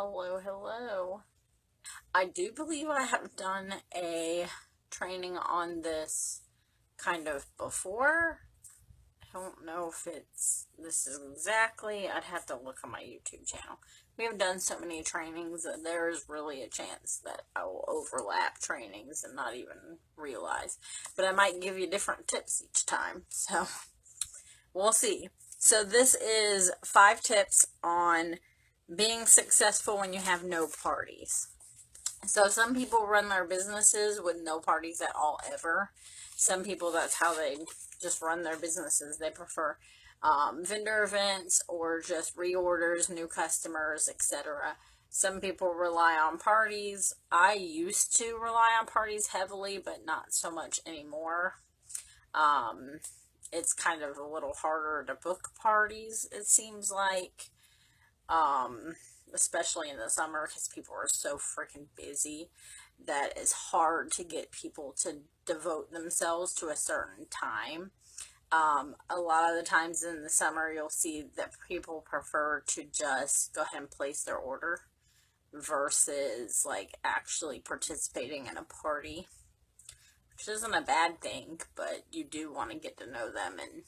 Hello, hello. I do believe I have done a training on this kind of before. I don't know if this is exactly, I'd have to look on my YouTube channel. We have done so many trainings that there is really a chance that I will overlap trainings and not even realize. But I might give you different tips each time, so we'll see. So this is 5 tips on being successful when you have no parties. So some people run their businesses with no parties at all ever. Some people, that's how they just run their businesses. They prefer vendor events or just reorders, new customers, etc. Some people rely on parties. I used to rely on parties heavily, but not so much anymore. It's kind of a little harder to book parties, it seems like. Especially in the summer because people are so freaking busy that it's hard to get people to devote themselves to a certain time. A lot of the times in the summer you'll see that people prefer to just go ahead and place their order versus like actually participating in a party, which isn't a bad thing, but you do want to get to know them and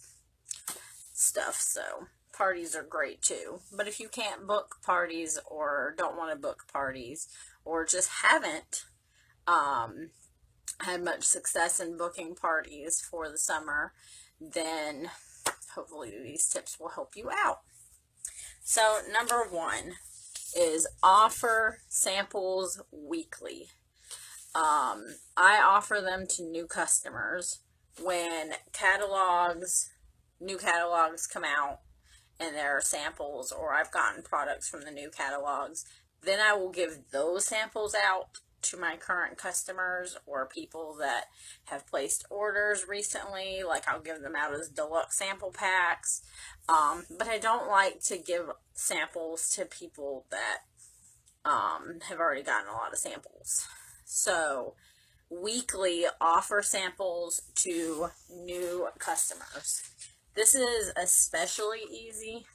stuff, so parties are great too. But if you can't book parties or don't want to book parties or just haven't had much success in booking parties for the summer, then hopefully these tips will help you out. So number 1 is offer samples weekly. I offer them to new customers when new catalogs come out and there are samples, or I've gotten products from the new catalogs, then I will give those samples out to my current customers or people that have placed orders recently. Like I'll give them out as deluxe sample packs, but I don't like to give samples to people that have already gotten a lot of samples. So weekly, offer samples to new customers. This is especially easy.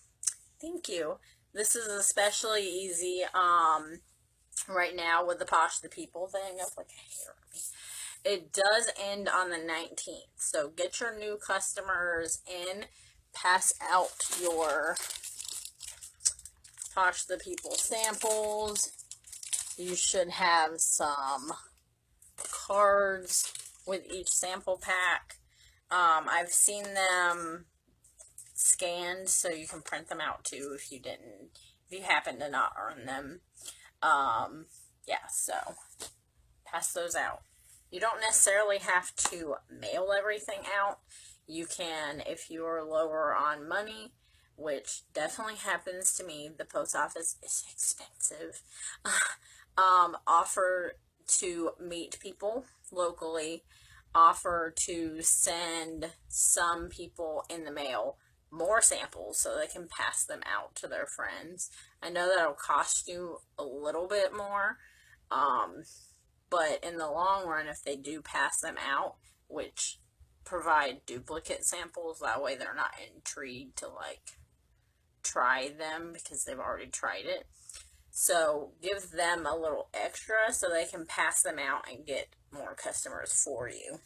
Thank you. This is especially easy right now with the Posh the People thing. Up like a hair on me. It does end on the 19th. So get your new customers in. Pass out your Posh the People samples. You should have some cards with each sample pack. I've seen them scanned, so you can print them out too if you happen to not earn them. Yeah, so pass those out. You don't necessarily have to mail everything out. You can, if you're lower on money, which definitely happens to me, the post office is expensive, offer to meet people locally, offer to send some people in the mail more samples so they can pass them out to their friends. I know that'll cost you a little bit more, but in the long run, if they do pass them out, which provide duplicate samples, that way they're not intrigued to like try them because they've already tried it. So give them a little extra so they can pass them out and get more customers for you.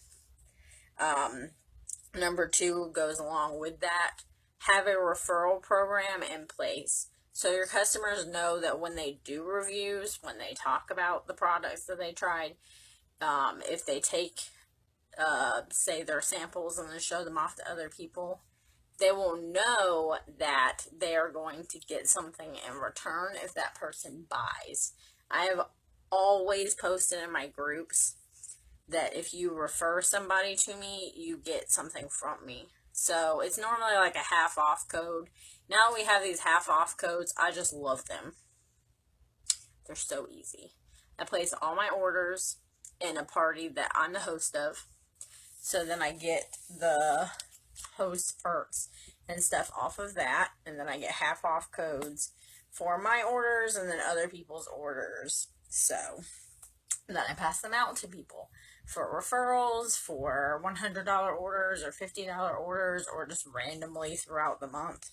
Number 2 goes along with that. Have a referral program in place. So your customers know that when they do reviews, when they talk about the products that they tried, if they take, say, their samples and then show them off to other people, they will know that they are going to get something in return if that person buys. I have always posted in my groups that if you refer somebody to me, you get something from me. So it's normally like a half off code. Now we have these half off codes. I just love them. They're so easy. I place all my orders in a party that I'm the host of. So then I get the host perks and stuff off of that, and then I get half off codes for my orders and then other people's orders. So then I pass them out to people for referrals, for $100 orders or $50 orders, or just randomly throughout the month.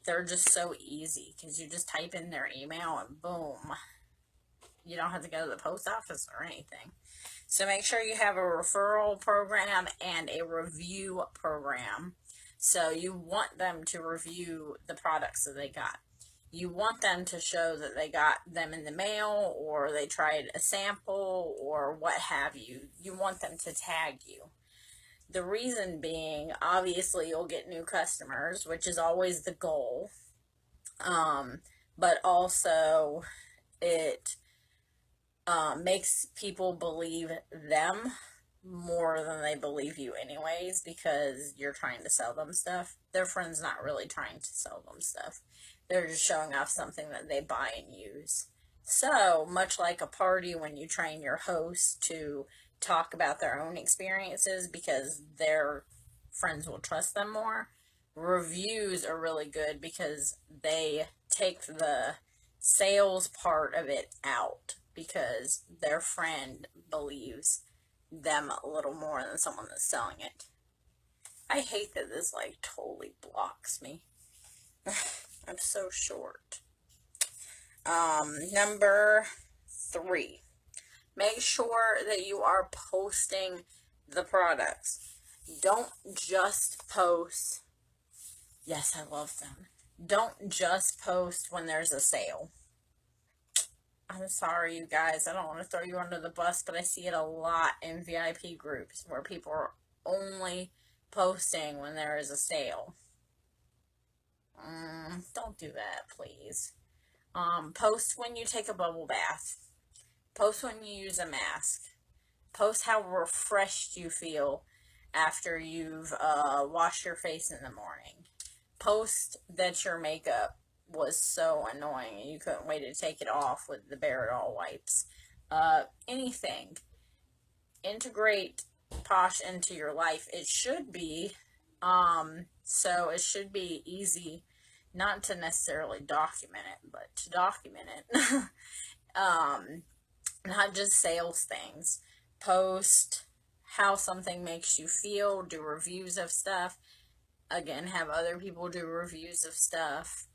they're just so easy because you just type in their email and boom, you don't have to go to the post office or anything. So make sure you have a referral program and a review program. So you want them to review the products that they got. You want them to show that they got them in the mail or they tried a sample or what have you. You want them to tag you. The reason being, obviously, you'll get new customers, which is always the goal. But also, it makes people believe them more than they believe you anyways, because you're trying to sell them stuff. Their friend's not really trying to sell them stuff. They're just showing off something that they buy and use. So, much like a party, when you train your host to talk about their own experiences because their friends will trust them more, reviews are really good because they take the sales part of it out because their friend believes them a little more than someone that's selling it. I hate that this like totally blocks me. I'm so short. Number 3. Make sure that you are posting the products. Don't just post. Yes, I love them. Don't just post when there's a sale. I'm sorry, you guys. I don't want to throw you under the bus, but I see it a lot in VIP groups where people are only posting when there is a sale. Don't do that, please. Post when you take a bubble bath. Post when you use a mask. Post how refreshed you feel after you've washed your face in the morning. Post that your makeup was so annoying and you couldn't wait to take it off with the Baradol wipes. Anything. Integrate Posh into your life. It should be, so it should be easy, not to necessarily document it, but to document it. Not just sales things. Post how something makes you feel, do reviews of stuff. Again, have other people do reviews of stuff.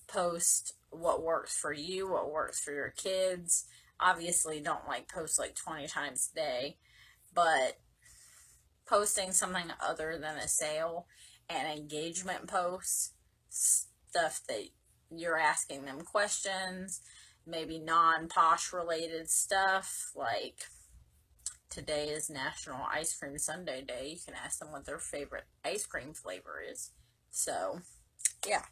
Post what works for you, what works for your kids. Obviously, don't post 20 times a day, but posting something other than a sale and engagement posts, stuff that you're asking them questions, maybe non-Posh related stuff, like today is National Ice Cream Sundae Day. You can ask them what their favorite ice cream flavor is. So, yeah,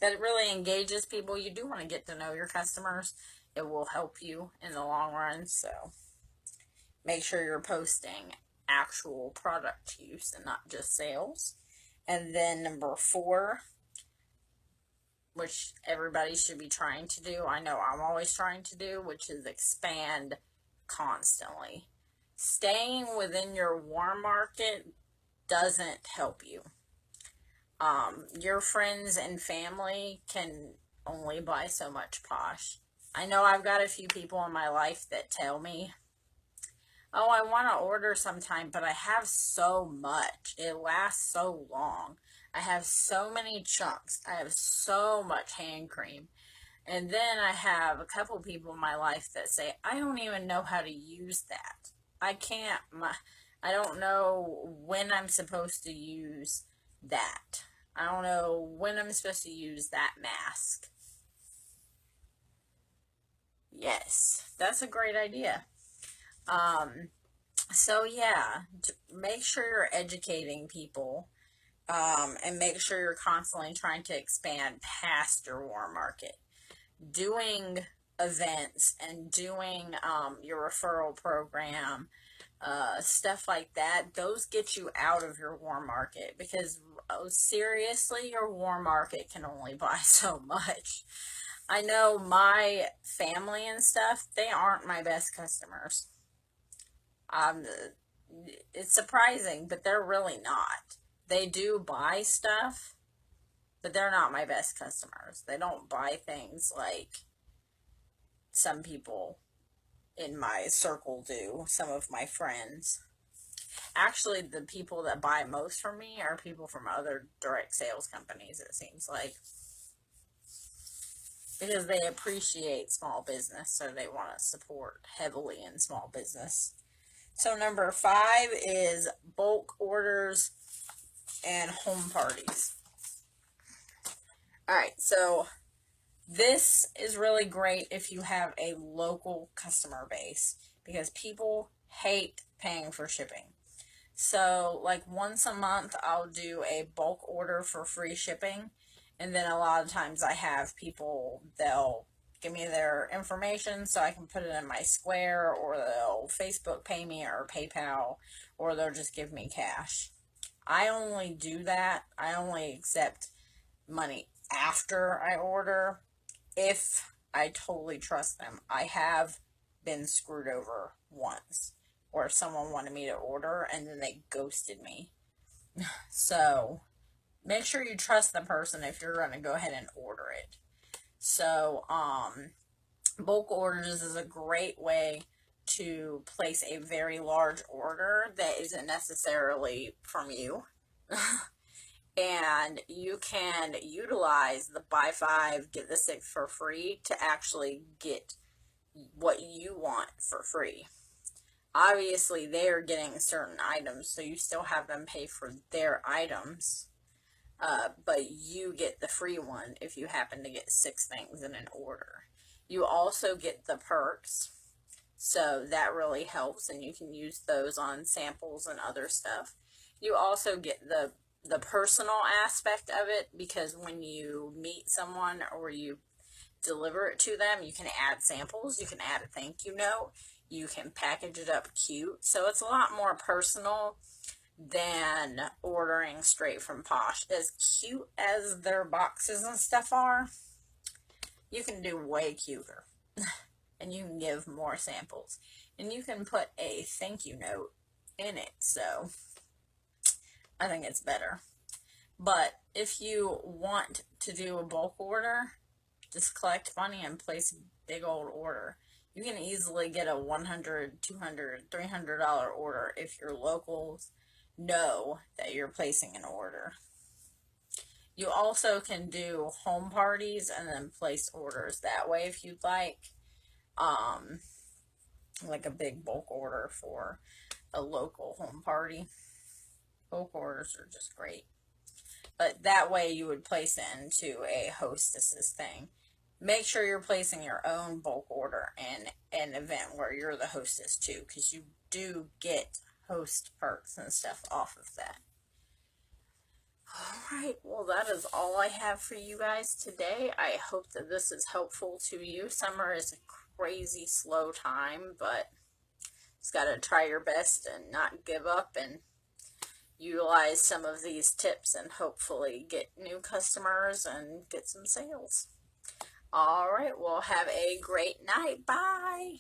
that really engages people. You do want to get to know your customers. It will help you in the long run. So, make sure you're posting actual product use and not just sales. And then number 4, which everybody should be trying to do, I know I'm always trying to do, which is expand constantly. Staying within your warm market doesn't help you. Your friends and family can only buy so much Posh. I know I've got a few people in my life that tell me, oh, I want to order sometime, but I have so much. It lasts so long. I have so many chunks. I have so much hand cream. And then I have a couple people in my life that say, I don't even know how to use that. I don't know when I'm supposed to use that. I don't know when I'm supposed to use that mask. Yes, that's a great idea. So yeah, make sure you're educating people, and make sure you're constantly trying to expand past your warm market. Doing events and doing your referral program, stuff like that, those get you out of your warm market because seriously, your warm market can only buy so much. I know my family and stuff, they aren't my best customers. It's surprising, but they're really not. They do buy stuff, but they're not my best customers. They don't buy things like some people in my circle do, some of my friends. Actually, the people that buy most from me are people from other direct sales companies, it seems like. Because they appreciate small business, so they want to support heavily in small business. So number 5 is bulk orders and home parties. All right, so this is really great if you have a local customer base, because people hate paying for shipping. So like once a month I'll do a bulk order for free shipping, and then a lot of times I have people, they'll give me their information so I can put it in my Square, or they'll Facebook pay me or PayPal, or they'll just give me cash. I only do that. I only accept money after I order if I totally trust them. I have been screwed over once where someone wanted me to order and then they ghosted me. So make sure you trust the person if you're going to go ahead and order it. So bulk orders is a great way to place a very large order that isn't necessarily from you. And you can utilize the buy 5, get the 6 for free to actually get what you want for free. Obviously, they are getting certain items, so you still have them pay for their items, but you get the free one if you happen to get 6 things in an order. You also get the perks, so that really helps, and you can use those on samples and other stuff. You also get the personal aspect of it, because when you meet someone or you deliver it to them, you can add samples, you can add a thank you note, you can package it up cute. So it's a lot more personal than ordering straight from Posh. As cute as their boxes and stuff are, you can do way cuter. And you can give more samples. And you can put a thank you note in it. So I think it's better. But if you want to do a bulk order, just collect money and place a big old order. You can easily get a $100, $200, $300 order if your locals know that you're placing an order. You also can do home parties and then place orders that way if you'd like a big bulk order for a local home party. Bulk orders are just great. But that way you would place it into a hostess's thing. Make sure you're placing your own bulk order in an event where you're the hostess too, because you do get host perks and stuff off of that. Alright, well that is all I have for you guys today. I hope that this is helpful to you. Summer is a crazy slow time, but just gotta try your best and not give up and utilize some of these tips and hopefully get new customers and get some sales. Alright, well have a great night. Bye!